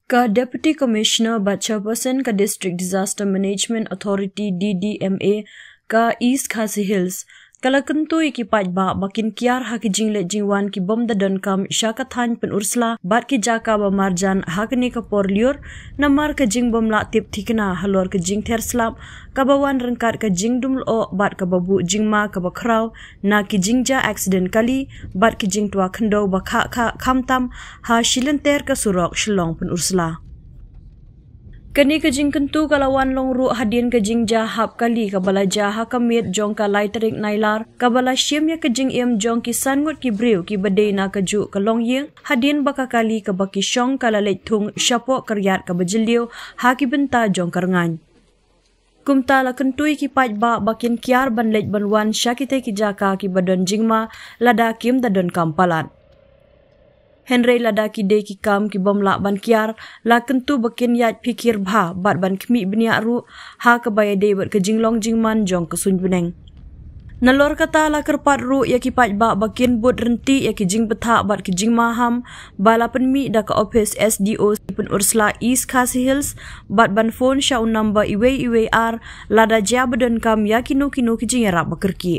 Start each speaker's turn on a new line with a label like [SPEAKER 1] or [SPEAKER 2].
[SPEAKER 1] Ka Deputy Commissioner bat Chairperson ka District Disaster Management Authority DDMA ka East Khasi Hills kala kentui ki pajba bakin kiar ha ki jingle jingwan ki bom da don kam syakathan pen ursla bat ki jaka ba marjan ha ni ka porliur namar ka jing bom la tip thikna halor ka jing ther slap ka bawan rengkat ka jing dum o bat ka babu jingma ka bakrau na ki jingja accident kali bat ki jing tua khando ba kha khamtam ha shilenter ka surok shlong pen ursla Kani ka jing kentu kalawan long ru hadin ka jing jahap kali ka bala jaha kamit jong ka laiterik nailar ka bala syem ya ka jing jong ki sangut ki briu ki badai na ka ju ka long yeng hadin baka kali ka baki syong ka lalait thung syapo karyat ka bajiliu ha ki benta jong karangan Kumta la kentui ki pajba bakin kiar ban lej banwan syakite ki jaka ki badon jingma lada kim da don kampalan Henry ladaki de ki kam ki bom la ban kiar la kentu bakin yat pikir bha bat ban kmi bnia ru ha ka baya de bat ke jinglong jingman jong ke sun beneng Nalor kata la kerpat ru ya ki pajba bakin bud renti ya ki jing betha bat ki jing maham bala penmi da ka office SDO pen Ursla East Khasi Hills bat ban phone sha number iwe ar lada ja badan kam ya kinu ki jing rap bakerki